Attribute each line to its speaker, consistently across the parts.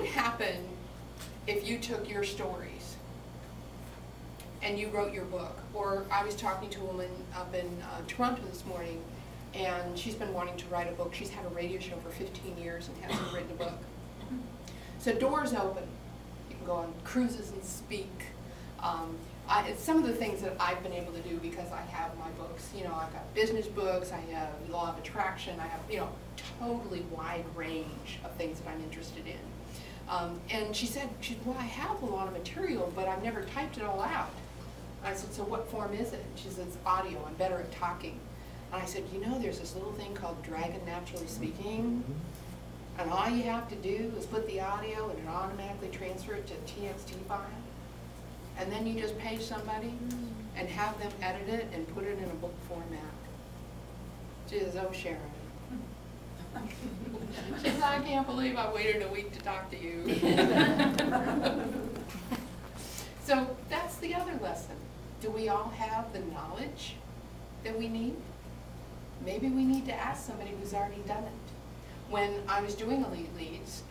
Speaker 1: happen if you took your stories and you wrote your book? Or I was talking to a woman up in Toronto this morning, and she's been wanting to write a book. She's had a radio show for 15 years and hasn't written a book. So doors open. You can go on cruises and speak. It's some of the things that I've been able to do because I have my books. You know, I've got business books, I have law of attraction, I have, you know, totally wide range of things that I'm interested in. And she said, well, I have a lot of material, but I've never typed it all out. I said, so what form is it? She says, audio, I'm better at talking. And I said, you know, there's this little thing called Dragon Naturally Speaking, and all you have to do is put the audio and it automatically transfer it to a TXT file. And then you just pay somebody and have them edit it and put it in a book format. She says, oh, Sharon. She says, I can't believe I waited a week to talk to you. So that's the other lesson. Do we all have the knowledge that we need? Maybe we need to ask somebody who's already done it. When I was doing Elite Leads,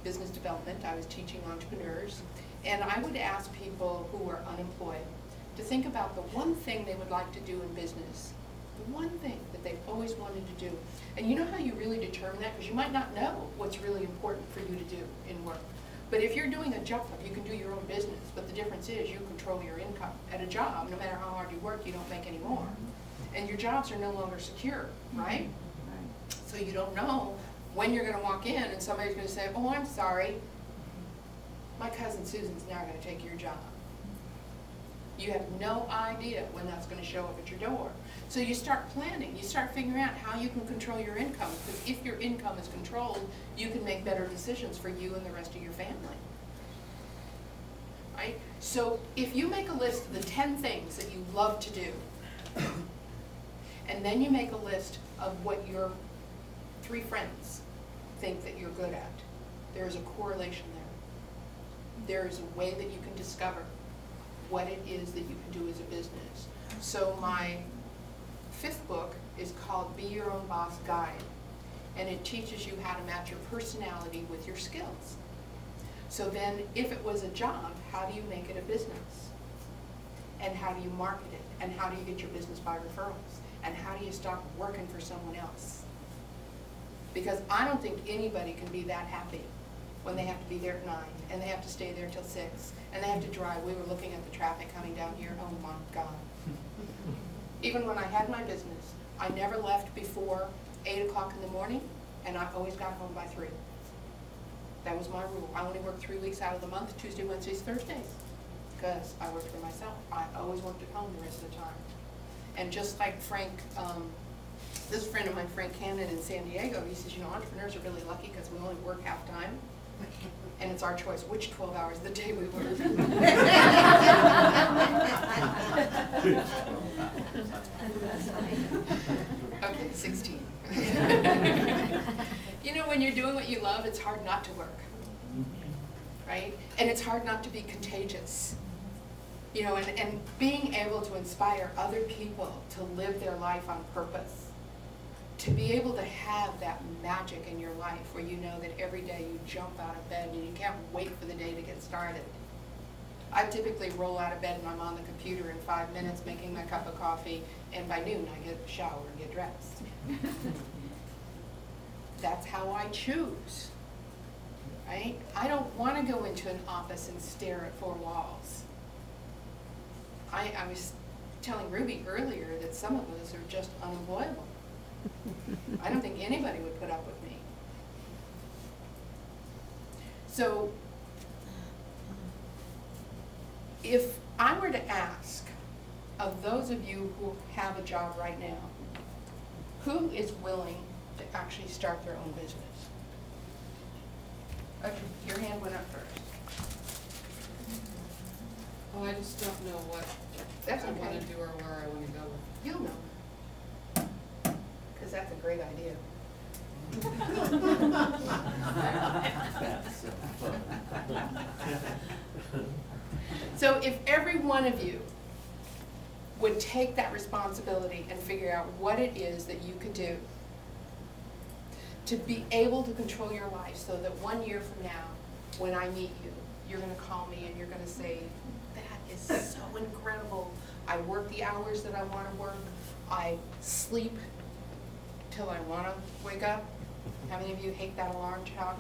Speaker 1: business development, I was teaching entrepreneurs, and I would ask people who were unemployed to think about the one thing they would like to do in business, the one thing that they've always wanted to do. And you know how you really determine that? Because you might not know what's really important for you to do in work. But if you're doing a job, you can do your own business, but the difference is you control your income. At a job, no matter how hard you work, you don't make any more. And your jobs are no longer secure, right? So you don't know when you're going to walk in and somebody's going to say, oh, I'm sorry, my cousin Susan's now going to take your job. You have no idea when that's going to show up at your door. So you start planning. You start figuring out how you can control your income. Because if your income is controlled, you can make better decisions for you and the rest of your family. Right? So if you make a list of the 10 things that you love to do, and then you make a list of what your 3 friends think that you're good at, there is a correlation there. There is a way that you can discover what it is that you can do as a business. So my 5th book is called Be Your Own Boss Guide, and it teaches you how to match your personality with your skills. So then if it was a job, how do you make it a business? And how do you market it? And how do you get your business by referrals? And how do you stop working for someone else? Because I don't think anybody can be that happy when they have to be there at 9, and they have to stay there till 6, and they have to drive. We were looking at the traffic coming down here. Oh my God. Even when I had my business, I never left before 8 o'clock in the morning, and I always got home by 3. That was my rule. I only worked 3 weeks out of the month, Tuesday, Wednesdays, Thursdays, because I worked for myself. I always worked at home the rest of the time. And just like Frank, this friend of mine, Frank Cannon in San Diego, he says, you know, entrepreneurs are really lucky because we only work half time. And it's our choice which 12 hours of the day we work. Okay, 16. You know, when you're doing what you love, it's hard not to work, right? And it's hard not to be contagious. You know, and being able to inspire other people to live their life on purpose. To be able to have that magic in your life where you know that every day you jump out of bed and you can't wait for the day to get started. I typically roll out of bed and I'm on the computer in 5 minutes making my cup of coffee, and by noon I get a shower and get dressed. That's how I choose, right? I don't want to go into an office and stare at 4 walls. I was telling Ruby earlier that some of us are just unemployable. I don't think anybody would put up with me. So, if I were to ask of those of you who have a job right now, who is willing to actually start their own business? Okay, your hand went up first.
Speaker 2: Oh, I just don't know what
Speaker 1: That's
Speaker 2: I
Speaker 1: okay.
Speaker 2: want to do or where I want to go.
Speaker 1: You'll know. Because that's a great idea. So if every one of you would take that responsibility and figure out what it is that you could do to be able to control your life so that 1 year from now when I meet you, you're gonna call me and you're gonna say, that is so incredible. I work the hours that I wanna work. I sleep till I wanna wake up. How many of you hate that alarm clock?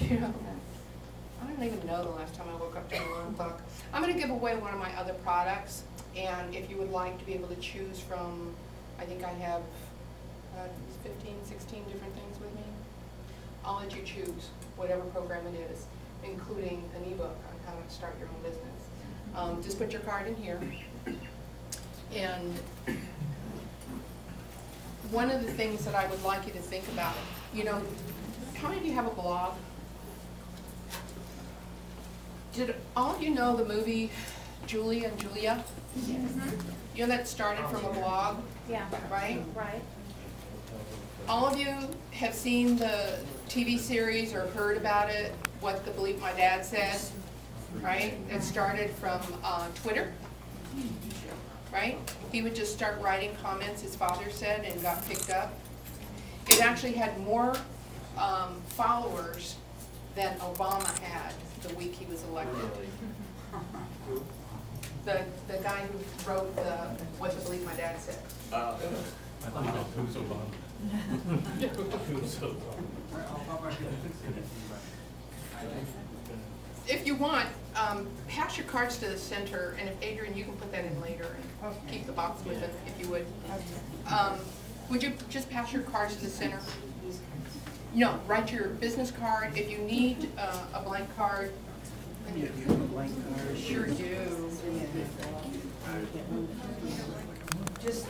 Speaker 1: You know, I don't even know the last time I woke up to an alarm clock. I'm gonna give away one of my other products, and if you would like to be able to choose from, I think I have 15, 16 different things with me. I'll let you choose whatever program it is, including an ebook on how to start your own business. Just put your card in here. And one of the things that I would like you to think about, you know, how many of you have a blog? Did all of you know the movie Julie and Julia?
Speaker 3: Yes.
Speaker 1: You know that started from a blog,
Speaker 3: Yeah.
Speaker 1: right?
Speaker 3: Right.
Speaker 1: All of you have seen the TV series or heard about it, What the Bleep My Dad Said, right? It started from Twitter, right? He would just start writing comments his father said and got picked up. It actually had more followers than Obama had the week he was elected. The guy who wrote the What the Bleep My Dad Said.
Speaker 4: I thought you meant who's Obama. Who's Obama.
Speaker 1: If you want, pass your cards to the center, and if Adrian, you can put that in later and keep the box with it, if you would. Would you just pass your cards to the center? No, write your business card. If you need a blank card, sure do.
Speaker 5: Just